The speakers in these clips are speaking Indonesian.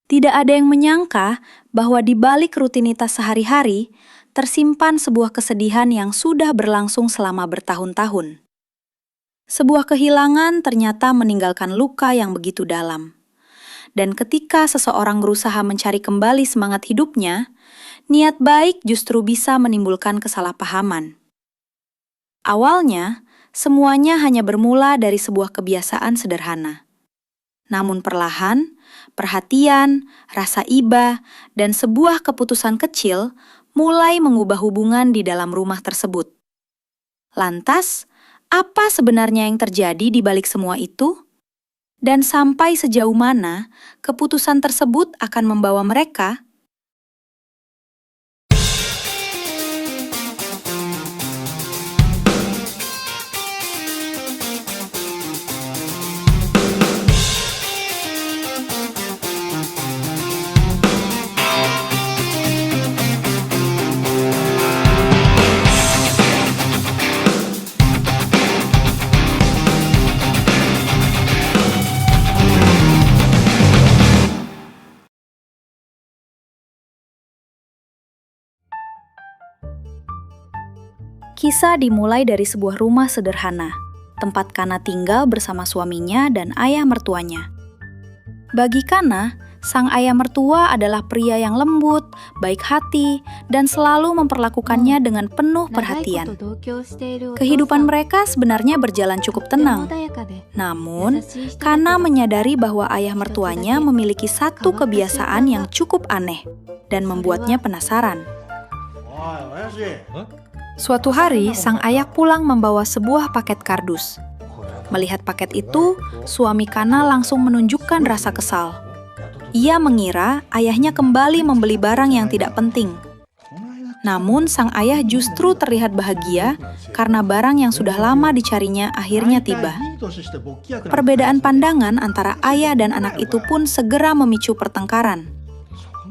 Tidak ada yang menyangka bahwa di balik rutinitas sehari-hari, tersimpan sebuah kesedihan yang sudah berlangsung selama bertahun-tahun. Sebuah kehilangan ternyata meninggalkan luka yang begitu dalam. Dan ketika seseorang berusaha mencari kembali semangat hidupnya, niat baik justru bisa menimbulkan kesalahpahaman. Awalnya, semuanya hanya bermula dari sebuah kebiasaan sederhana. Namun perlahan, perhatian, rasa iba, dan sebuah keputusan kecil mulai mengubah hubungan di dalam rumah tersebut. Lantas, apa sebenarnya yang terjadi di balik semua itu? Dan sampai sejauh mana keputusan tersebut akan membawa mereka? Kisah dimulai dari sebuah rumah sederhana, tempat Kana tinggal bersama suaminya dan ayah mertuanya. Bagi Kana, sang ayah mertua adalah pria yang lembut, baik hati, dan selalu memperlakukannya dengan penuh perhatian. Kehidupan mereka sebenarnya berjalan cukup tenang. Namun, Kana menyadari bahwa ayah mertuanya memiliki satu kebiasaan yang cukup aneh dan membuatnya penasaran. Suatu hari, sang ayah pulang membawa sebuah paket kardus. Melihat paket itu, suami Kana langsung menunjukkan rasa kesal. Ia mengira ayahnya kembali membeli barang yang tidak penting. Namun, sang ayah justru terlihat bahagia karena barang yang sudah lama dicarinya akhirnya tiba. Perbedaan pandangan antara ayah dan anak itu pun segera memicu pertengkaran.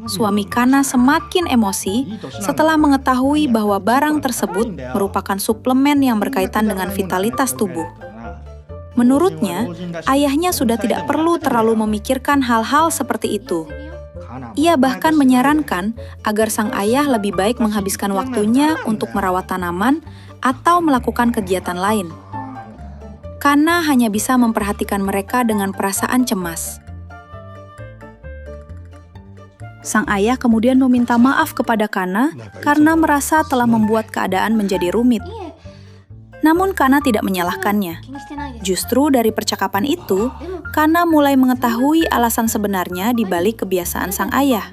Suami Kana semakin emosi setelah mengetahui bahwa barang tersebut merupakan suplemen yang berkaitan dengan vitalitas tubuh. Menurutnya, ayahnya sudah tidak perlu terlalu memikirkan hal-hal seperti itu. Ia bahkan menyarankan agar sang ayah lebih baik menghabiskan waktunya untuk merawat tanaman atau melakukan kegiatan lain. Kana hanya bisa memperhatikan mereka dengan perasaan cemas. Sang ayah kemudian meminta maaf kepada Kana karena merasa telah membuat keadaan menjadi rumit. Namun Kana tidak menyalahkannya. Justru dari percakapan itu, Kana mulai mengetahui alasan sebenarnya di balik kebiasaan sang ayah.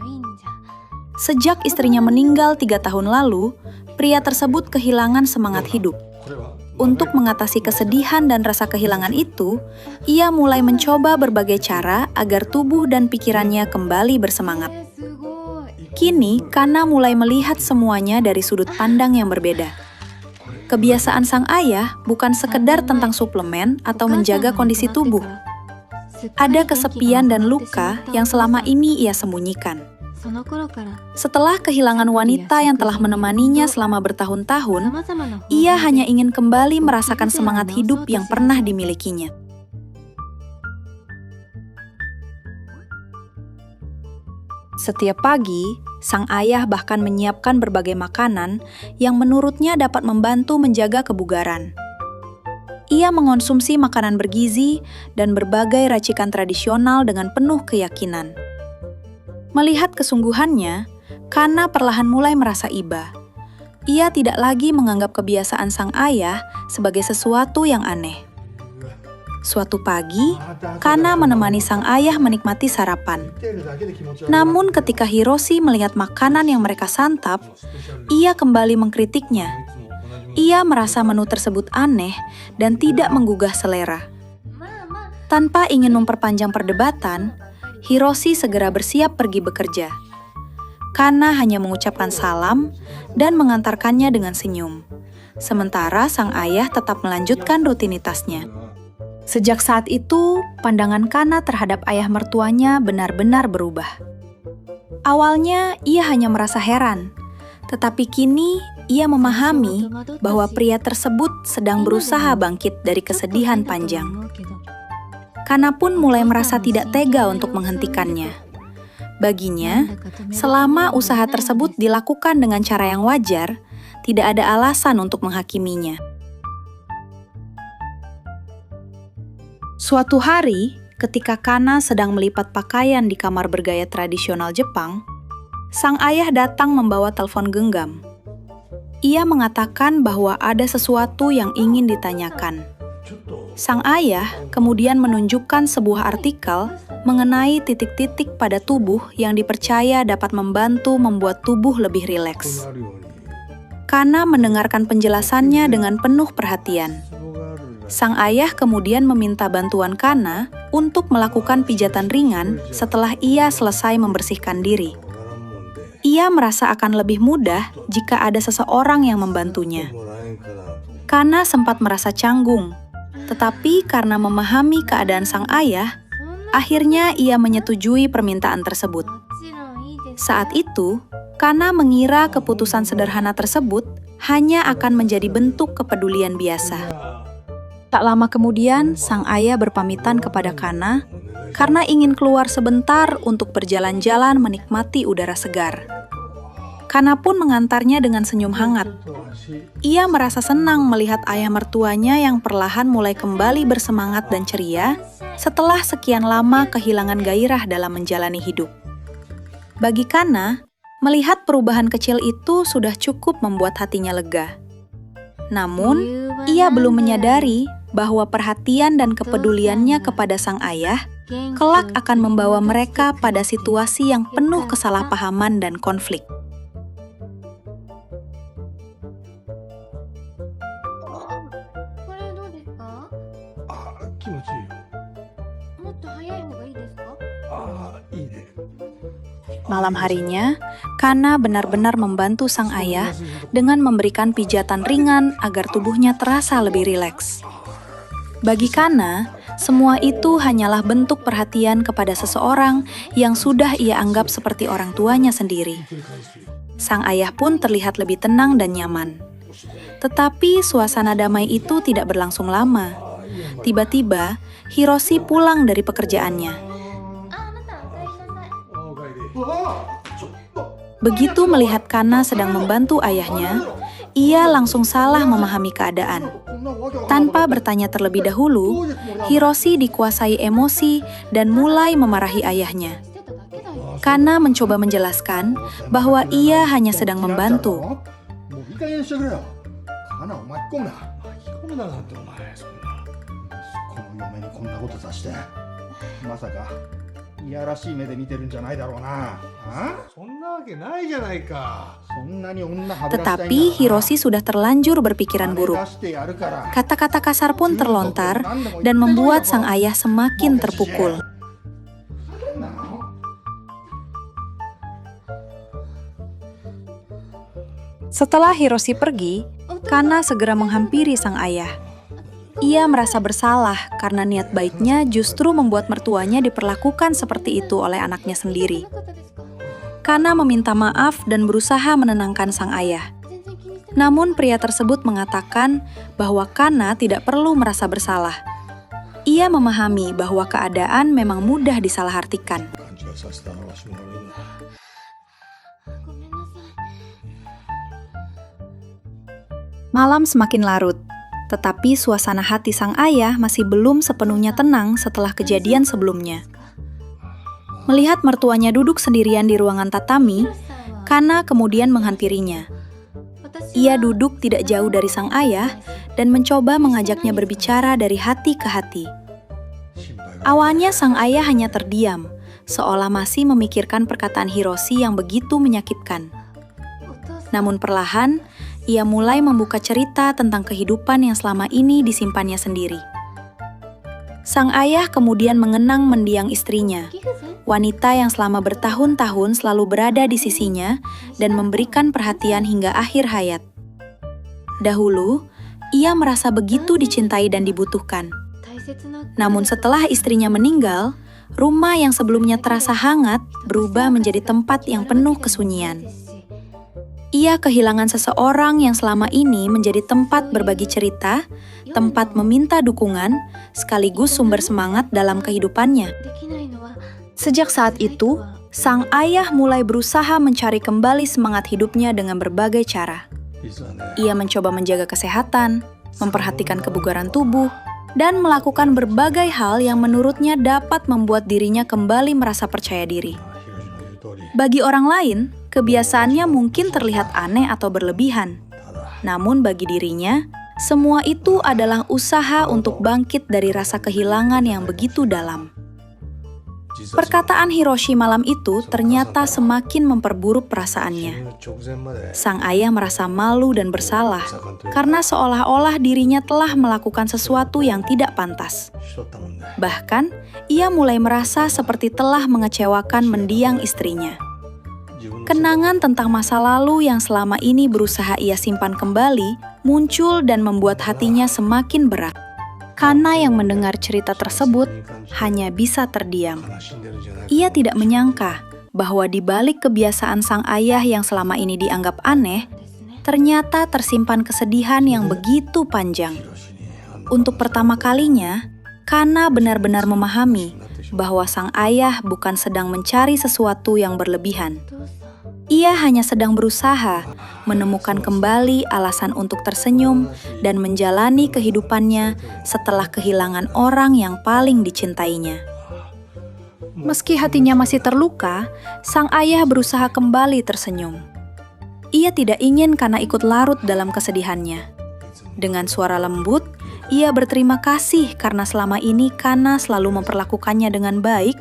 Sejak istrinya meninggal 3 tahun lalu, pria tersebut kehilangan semangat hidup. Untuk mengatasi kesedihan dan rasa kehilangan itu, ia mulai mencoba berbagai cara agar tubuh dan pikirannya kembali bersemangat. Kini, Kana mulai melihat semuanya dari sudut pandang yang berbeda. Kebiasaan sang ayah bukan sekedar tentang suplemen atau menjaga kondisi tubuh. Ada kesepian dan luka yang selama ini ia sembunyikan. Setelah kehilangan wanita yang telah menemaninya selama bertahun-tahun, ia hanya ingin kembali merasakan semangat hidup yang pernah dimilikinya. Setiap pagi, sang ayah bahkan menyiapkan berbagai makanan yang menurutnya dapat membantu menjaga kebugaran. Ia mengonsumsi makanan bergizi dan berbagai racikan tradisional dengan penuh keyakinan. Melihat kesungguhannya, Kana perlahan mulai merasa iba. Ia tidak lagi menganggap kebiasaan sang ayah sebagai sesuatu yang aneh. Suatu pagi, Kana menemani sang ayah menikmati sarapan. Namun ketika Hiroshi melihat makanan yang mereka santap, ia kembali mengkritiknya. Ia merasa menu tersebut aneh dan tidak menggugah selera. Tanpa ingin memperpanjang perdebatan, Hiroshi segera bersiap pergi bekerja. Kana hanya mengucapkan salam dan mengantarkannya dengan senyum. Sementara sang ayah tetap melanjutkan rutinitasnya. Sejak saat itu, pandangan Kana terhadap ayah mertuanya benar-benar berubah. Awalnya, ia hanya merasa heran. Tetapi kini, ia memahami bahwa pria tersebut sedang berusaha bangkit dari kesedihan panjang. Kana pun mulai merasa tidak tega untuk menghentikannya. Baginya, selama usaha tersebut dilakukan dengan cara yang wajar, tidak ada alasan untuk menghakiminya. Suatu hari, ketika Kana sedang melipat pakaian di kamar bergaya tradisional Jepang, sang ayah datang membawa telepon genggam. Ia mengatakan bahwa ada sesuatu yang ingin ditanyakan. Sang ayah kemudian menunjukkan sebuah artikel mengenai titik-titik pada tubuh yang dipercaya dapat membantu membuat tubuh lebih rileks. Kana mendengarkan penjelasannya dengan penuh perhatian. Sang ayah kemudian meminta bantuan Kana untuk melakukan pijatan ringan setelah ia selesai membersihkan diri. Ia merasa akan lebih mudah jika ada seseorang yang membantunya. Kana sempat merasa canggung, tetapi karena memahami keadaan sang ayah, akhirnya ia menyetujui permintaan tersebut. Saat itu, Kana mengira keputusan sederhana tersebut hanya akan menjadi bentuk kepedulian biasa. Tak lama kemudian, sang ayah berpamitan kepada Kana karena ingin keluar sebentar untuk berjalan-jalan menikmati udara segar. Kana pun mengantarnya dengan senyum hangat. Ia merasa senang melihat ayah mertuanya yang perlahan mulai kembali bersemangat dan ceria setelah sekian lama kehilangan gairah dalam menjalani hidup. Bagi Kana, melihat perubahan kecil itu sudah cukup membuat hatinya lega. Namun, ia belum menyadari bahwa perhatian dan kepeduliannya kepada sang ayah kelak akan membawa mereka pada situasi yang penuh kesalahpahaman dan konflik. Malam harinya, Kana benar-benar membantu sang ayah dengan memberikan pijatan ringan agar tubuhnya terasa lebih rileks. Bagi Kana, semua itu hanyalah bentuk perhatian kepada seseorang yang sudah ia anggap seperti orang tuanya sendiri. Sang ayah pun terlihat lebih tenang dan nyaman. Tetapi suasana damai itu tidak berlangsung lama. Tiba-tiba, Hiroshi pulang dari pekerjaannya. Begitu melihat Kana sedang membantu ayahnya, ia langsung salah memahami keadaan. Tanpa bertanya terlebih dahulu, Hiroshi dikuasai emosi dan mulai memarahi ayahnya. Kana mencoba menjelaskan bahwa ia hanya sedang membantu. Tetapi Hiroshi sudah terlanjur berpikiran buruk. Kata-kata kasar pun terlontar dan membuat sang ayah semakin terpukul. Setelah Hiroshi pergi, Kana segera menghampiri sang ayah. Ia merasa bersalah karena niat baiknya justru membuat mertuanya diperlakukan seperti itu oleh anaknya sendiri. Kana meminta maaf dan berusaha menenangkan sang ayah. Namun pria tersebut mengatakan bahwa Kana tidak perlu merasa bersalah. Ia memahami bahwa keadaan memang mudah disalahartikan. Malam semakin larut. Tetapi suasana hati sang ayah masih belum sepenuhnya tenang setelah kejadian sebelumnya. Melihat mertuanya duduk sendirian di ruangan tatami, Kana kemudian menghampirinya. Ia duduk tidak jauh dari sang ayah dan mencoba mengajaknya berbicara dari hati ke hati. Awalnya sang ayah hanya terdiam, seolah masih memikirkan perkataan Hiroshi yang begitu menyakitkan. Namun perlahan, ia mulai membuka cerita tentang kehidupan yang selama ini disimpannya sendiri. Sang ayah kemudian mengenang mendiang istrinya, wanita yang selama bertahun-tahun selalu berada di sisinya dan memberikan perhatian hingga akhir hayat. Dahulu, ia merasa begitu dicintai dan dibutuhkan. Namun setelah istrinya meninggal, rumah yang sebelumnya terasa hangat berubah menjadi tempat yang penuh kesunyian. Ia kehilangan seseorang yang selama ini menjadi tempat berbagi cerita, tempat meminta dukungan, sekaligus sumber semangat dalam kehidupannya. Sejak saat itu, sang ayah mulai berusaha mencari kembali semangat hidupnya dengan berbagai cara. Ia mencoba menjaga kesehatan, memperhatikan kebugaran tubuh, dan melakukan berbagai hal yang menurutnya dapat membuat dirinya kembali merasa percaya diri. Bagi orang lain, kebiasaannya mungkin terlihat aneh atau berlebihan. Namun bagi dirinya, semua itu adalah usaha untuk bangkit dari rasa kehilangan yang begitu dalam. Perkataan Hiroshi malam itu ternyata semakin memperburuk perasaannya. Sang ayah merasa malu dan bersalah karena seolah-olah dirinya telah melakukan sesuatu yang tidak pantas. Bahkan, ia mulai merasa seperti telah mengecewakan mendiang istrinya. Kenangan tentang masa lalu yang selama ini berusaha ia simpan kembali muncul dan membuat hatinya semakin berat. Kana yang mendengar cerita tersebut hanya bisa terdiam. Ia tidak menyangka bahwa di balik kebiasaan sang ayah yang selama ini dianggap aneh, ternyata tersimpan kesedihan yang begitu panjang. Untuk pertama kalinya, Kana benar-benar memahami bahwa sang ayah bukan sedang mencari sesuatu yang berlebihan. Ia hanya sedang berusaha menemukan kembali alasan untuk tersenyum dan menjalani kehidupannya setelah kehilangan orang yang paling dicintainya. Meski hatinya masih terluka, sang ayah berusaha kembali tersenyum. Ia tidak ingin Kana ikut larut dalam kesedihannya. Dengan suara lembut, ia berterima kasih karena selama ini Kana selalu memperlakukannya dengan baik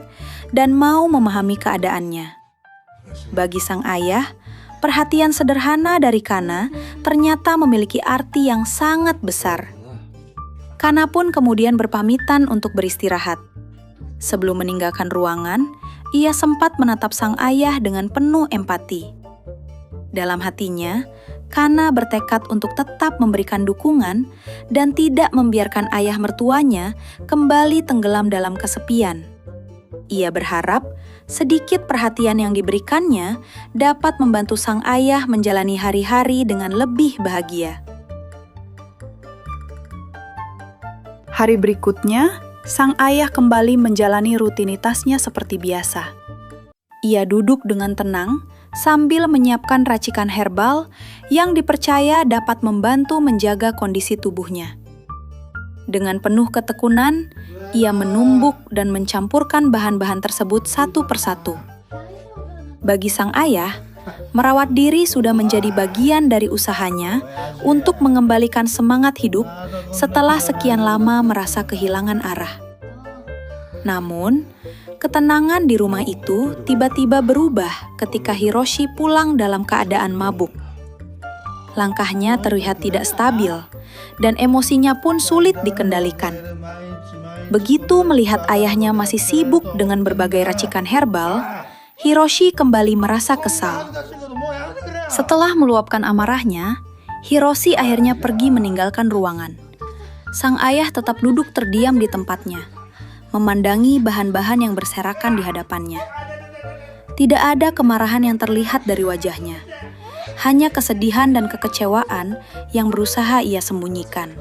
dan mau memahami keadaannya. Bagi sang ayah, perhatian sederhana dari Kana ternyata memiliki arti yang sangat besar. Kana pun kemudian berpamitan untuk beristirahat. Sebelum meninggalkan ruangan, ia sempat menatap sang ayah dengan penuh empati. Dalam hatinya, Kana bertekad untuk tetap memberikan dukungan dan tidak membiarkan ayah mertuanya kembali tenggelam dalam kesepian. Ia berharap sedikit perhatian yang diberikannya dapat membantu sang ayah menjalani hari-hari dengan lebih bahagia. Hari berikutnya, sang ayah kembali menjalani rutinitasnya seperti biasa. Ia duduk dengan tenang sambil menyiapkan racikan herbal yang dipercaya dapat membantu menjaga kondisi tubuhnya. Dengan penuh ketekunan, ia menumbuk dan mencampurkan bahan-bahan tersebut satu persatu. Bagi sang ayah, merawat diri sudah menjadi bagian dari usahanya untuk mengembalikan semangat hidup setelah sekian lama merasa kehilangan arah. Namun, ketenangan di rumah itu tiba-tiba berubah ketika Hiroshi pulang dalam keadaan mabuk. Langkahnya terlihat tidak stabil, dan emosinya pun sulit dikendalikan. Begitu melihat ayahnya masih sibuk dengan berbagai racikan herbal, Hiroshi kembali merasa kesal. Setelah meluapkan amarahnya, Hiroshi akhirnya pergi meninggalkan ruangan. Sang ayah tetap duduk terdiam di tempatnya, memandangi bahan-bahan yang berserakan di hadapannya. Tidak ada kemarahan yang terlihat dari wajahnya. Hanya kesedihan dan kekecewaan yang berusaha ia sembunyikan.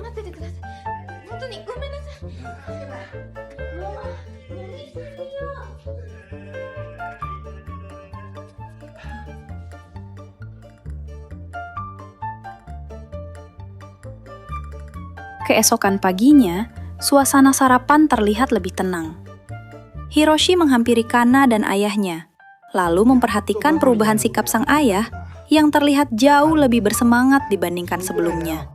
Keesokan paginya, suasana sarapan terlihat lebih tenang. Hiroshi menghampiri Kana dan ayahnya, lalu memperhatikan perubahan sikap sang ayah yang terlihat jauh lebih bersemangat dibandingkan sebelumnya.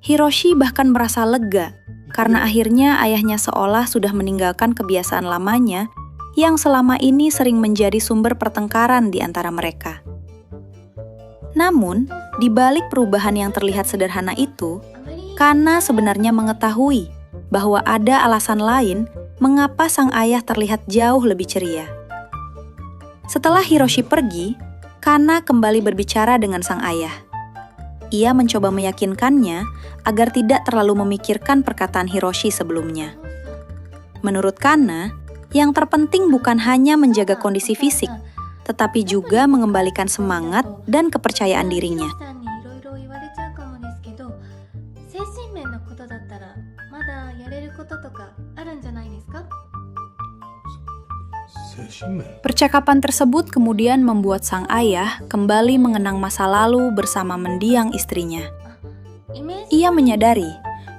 Hiroshi bahkan merasa lega karena akhirnya ayahnya seolah sudah meninggalkan kebiasaan lamanya yang selama ini sering menjadi sumber pertengkaran di antara mereka. Namun, di balik perubahan yang terlihat sederhana itu, Kana sebenarnya mengetahui bahwa ada alasan lain mengapa sang ayah terlihat jauh lebih ceria. Setelah Hiroshi pergi, Kana kembali berbicara dengan sang ayah. Ia mencoba meyakinkannya agar tidak terlalu memikirkan perkataan Hiroshi sebelumnya. Menurut Kana, yang terpenting bukan hanya menjaga kondisi fisik, tetapi juga mengembalikan semangat dan kepercayaan dirinya. Percakapan tersebut kemudian membuat sang ayah kembali mengenang masa lalu bersama mendiang istrinya. Ia menyadari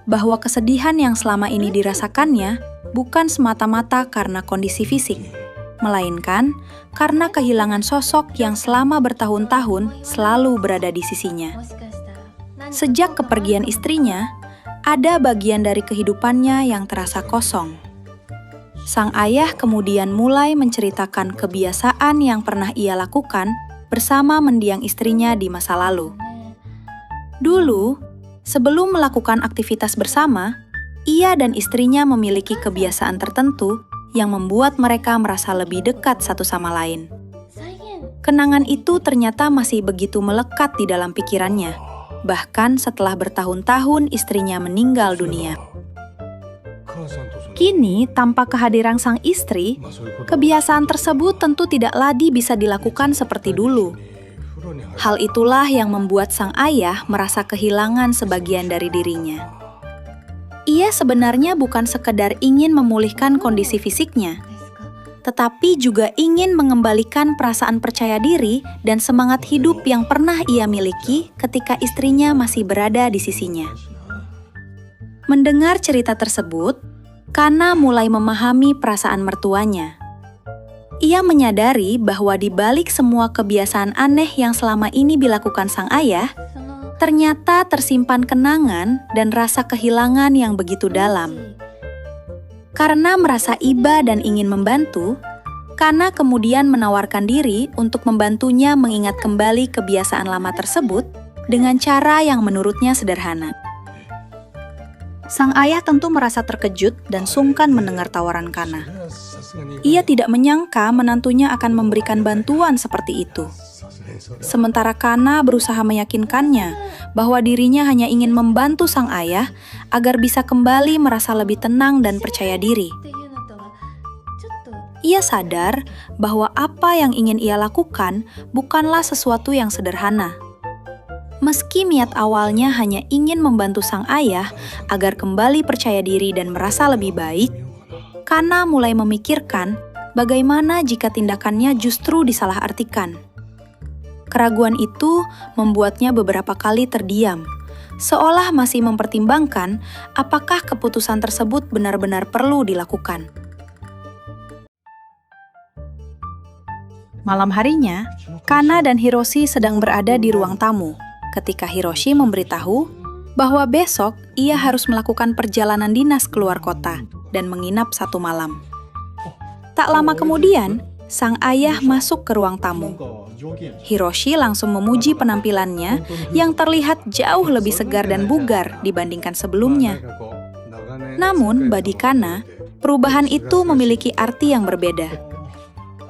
bahwa kesedihan yang selama ini dirasakannya bukan semata-mata karena kondisi fisik, melainkan karena kehilangan sosok yang selama bertahun-tahun selalu berada di sisinya. Sejak kepergian istrinya, ada bagian dari kehidupannya yang terasa kosong. Sang ayah kemudian mulai menceritakan kebiasaan yang pernah ia lakukan bersama mendiang istrinya di masa lalu. Dulu, sebelum melakukan aktivitas bersama, ia dan istrinya memiliki kebiasaan tertentu yang membuat mereka merasa lebih dekat satu sama lain. Kenangan itu ternyata masih begitu melekat di dalam pikirannya, bahkan setelah bertahun-tahun istrinya meninggal dunia. Kini, tanpa kehadiran sang istri, kebiasaan tersebut tentu tidak lagi bisa dilakukan seperti dulu. Hal itulah yang membuat sang ayah merasa kehilangan sebagian dari dirinya. Ia sebenarnya bukan sekedar ingin memulihkan kondisi fisiknya, tetapi juga ingin mengembalikan perasaan percaya diri dan semangat hidup yang pernah ia miliki ketika istrinya masih berada di sisinya. Mendengar cerita tersebut, Kana mulai memahami perasaan mertuanya. Ia menyadari bahwa di balik semua kebiasaan aneh yang selama ini dilakukan sang ayah, ternyata tersimpan kenangan dan rasa kehilangan yang begitu dalam. Karena merasa iba dan ingin membantu, Kana kemudian menawarkan diri untuk membantunya mengingat kembali kebiasaan lama tersebut dengan cara yang menurutnya sederhana. Sang ayah tentu merasa terkejut dan sungkan mendengar tawaran Kana. Ia tidak menyangka menantunya akan memberikan bantuan seperti itu. Sementara Kana berusaha meyakinkannya bahwa dirinya hanya ingin membantu sang ayah agar bisa kembali merasa lebih tenang dan percaya diri. Ia sadar bahwa apa yang ingin ia lakukan bukanlah sesuatu yang sederhana. Meski niat awalnya hanya ingin membantu sang ayah agar kembali percaya diri dan merasa lebih baik, Kana mulai memikirkan bagaimana jika tindakannya justru disalahartikan. Keraguan itu membuatnya beberapa kali terdiam, seolah masih mempertimbangkan apakah keputusan tersebut benar-benar perlu dilakukan. Malam harinya, Kana dan Hiroshi sedang berada di ruang tamu ketika Hiroshi memberitahu bahwa besok ia harus melakukan perjalanan dinas keluar kota dan menginap 1 malam. Tak lama kemudian, sang ayah masuk ke ruang tamu. Hiroshi langsung memuji penampilannya yang terlihat jauh lebih segar dan bugar dibandingkan sebelumnya. Namun, bagi Kana, perubahan itu memiliki arti yang berbeda.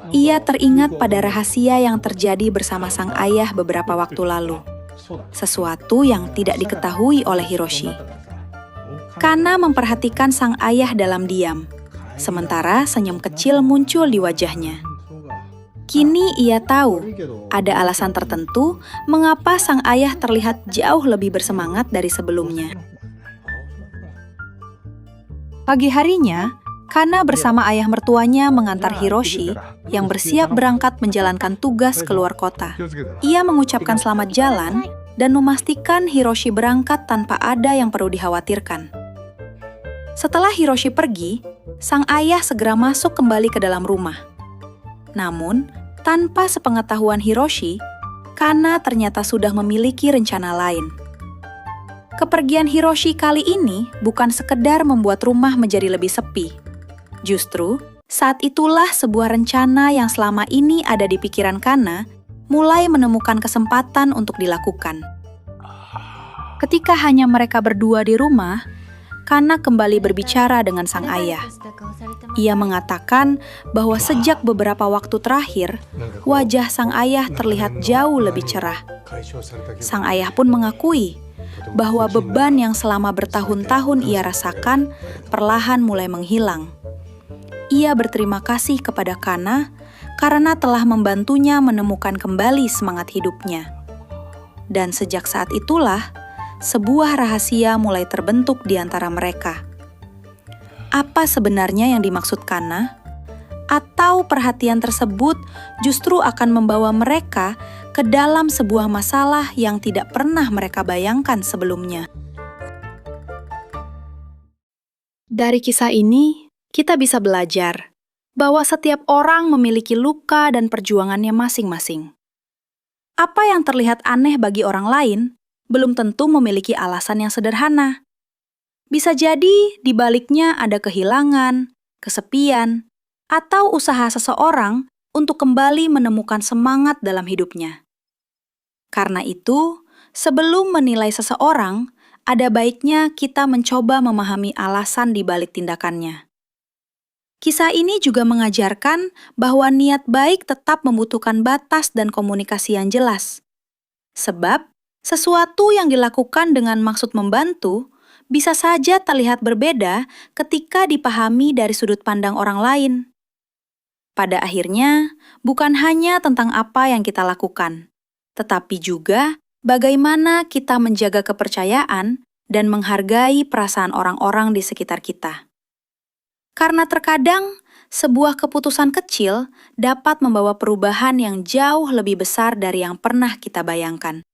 Ia teringat pada rahasia yang terjadi bersama sang ayah beberapa waktu lalu. Sesuatu yang tidak diketahui oleh Hiroshi. Kana memperhatikan sang ayah dalam diam, sementara senyum kecil muncul di wajahnya. Kini ia tahu, ada alasan tertentu mengapa sang ayah terlihat jauh lebih bersemangat dari sebelumnya. Pagi harinya, Kana bersama ayah mertuanya mengantar Hiroshi yang bersiap berangkat menjalankan tugas keluar kota. Ia mengucapkan selamat jalan dan memastikan Hiroshi berangkat tanpa ada yang perlu dikhawatirkan. Setelah Hiroshi pergi, sang ayah segera masuk kembali ke dalam rumah. Namun, tanpa sepengetahuan Hiroshi, Kana ternyata sudah memiliki rencana lain. Kepergian Hiroshi kali ini bukan sekedar membuat rumah menjadi lebih sepi. Justru, saat itulah sebuah rencana yang selama ini ada di pikiran Kana mulai menemukan kesempatan untuk dilakukan. Ketika hanya mereka berdua di rumah, Kana kembali berbicara dengan sang ayah. Ia mengatakan bahwa sejak beberapa waktu terakhir, wajah sang ayah terlihat jauh lebih cerah. Sang ayah pun mengakui bahwa beban yang selama bertahun-tahun ia rasakan perlahan mulai menghilang. Ia berterima kasih kepada Kana karena telah membantunya menemukan kembali semangat hidupnya. Dan sejak saat itulah, sebuah rahasia mulai terbentuk di antara mereka. Apa sebenarnya yang dimaksud Kana? atau perhatian tersebut justru akan membawa mereka ke dalam sebuah masalah yang tidak pernah mereka bayangkan sebelumnya. Dari kisah ini, kita bisa belajar bahwa setiap orang memiliki luka dan perjuangannya masing-masing. Apa yang terlihat aneh bagi orang lain belum tentu memiliki alasan yang sederhana. Bisa jadi di baliknya ada kehilangan, kesepian, atau usaha seseorang untuk kembali menemukan semangat dalam hidupnya. Karena itu, sebelum menilai seseorang, ada baiknya kita mencoba memahami alasan di balik tindakannya. Kisah ini juga mengajarkan bahwa niat baik tetap membutuhkan batas dan komunikasi yang jelas. Sebab, sesuatu yang dilakukan dengan maksud membantu bisa saja terlihat berbeda ketika dipahami dari sudut pandang orang lain. Pada akhirnya, bukan hanya tentang apa yang kita lakukan, tetapi juga bagaimana kita menjaga kepercayaan dan menghargai perasaan orang-orang di sekitar kita. Karena terkadang, sebuah keputusan kecil dapat membawa perubahan yang jauh lebih besar dari yang pernah kita bayangkan.